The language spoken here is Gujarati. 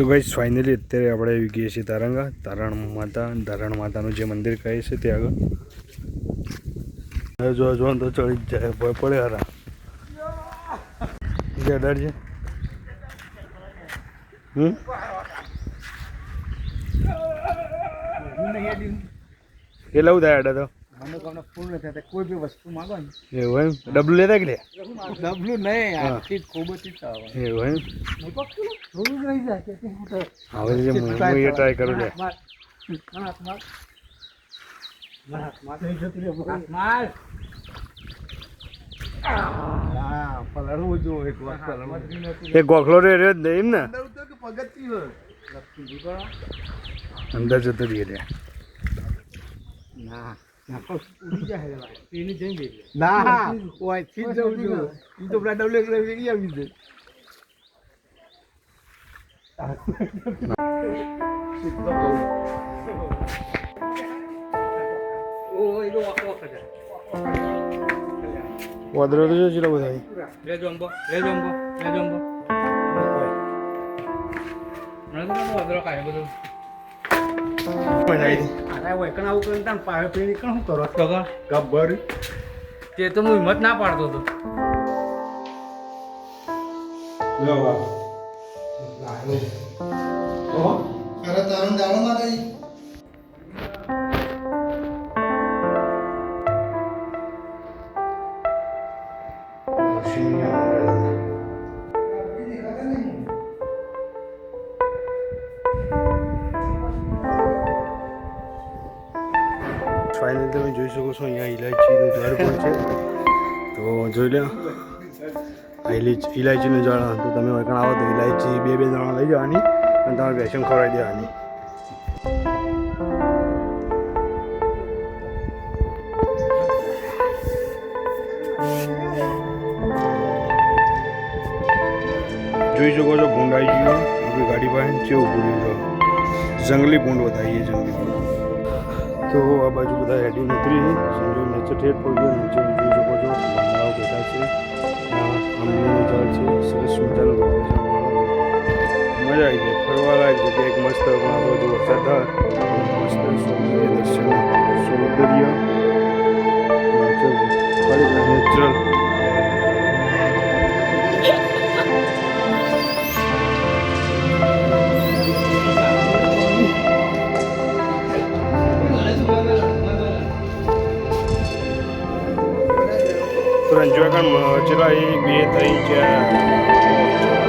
તો ગાઈસ ફાઇનલી અત્યારે આપણે આવી ગયા છીએ તારણ માતાનું જે મંદિર કહે છે ત્યાં આગળ જો તો ચડી જ જાય ભય પડે હારા ડર છે કેટલા ઉદા આડા તો મને પૂર્ણ થાય કોઈ બી વસ્તુ માંગો ને એવું એમ ડબલું લેતા કે ડબલું નહીં આખી ખૂબ જ એવું એમ થોડું રહી જાય કે હવે જે હું ટ્રાય કરું લે એ ગોખલો રે જ નહીં ને અંદર જતો રહીએ રે ના ઉડી જાય એની જઈ ના ઓય થી જવું છું ઈ તો પેલા ડબલે વેગી આવી છે વાદળો તો છે બધા લે જમ્બો મને તો વાદળો કાય બધું અરે વૈકણ આવું કરીને તમે પાવે પીણી શું કરો તો ગબ્બર તે તો હું હિંમત ના પાડતો હતો અરે તારું દાડો માતાજી ફાઇનલ તમે જોઈ શકો છો અહીંયા ઇલાયચીનું ઝાડ પણ છે તો જોઈ લો ઇલાયચીનું ઝાડ તો તમે વળકણ આવો તો ઇલાયચી બે દાણા લઈ જવાની અને તમારે બેસન ખવડાવી દેવાની જોઈ શકો છો ભૂંડ આવી ગયો આપણી ગાડી પાસે કેવું ભૂંડ જંગલી ભૂંડ વધારીએ જંગલી ભૂંડ તો આ બાજુ બધા હેડી નીકળી સમજો નીચે ઠેઠ પડી ગયો નીચે જોઈ શકો છો ગામડાઓ બેઠા છે આંબલીનું ઝાડ છે સરસ મજાનું લોકેશન મજા આવી જાય ફરવા લાયક જગ્યા એક મસ્ત આ બાજુ વરસાદ થાય મસ્ત સૌંદર્ય દર્શન સૌંદર્ય નેચરલ એન્જોય કર ચલા 1 2 3 4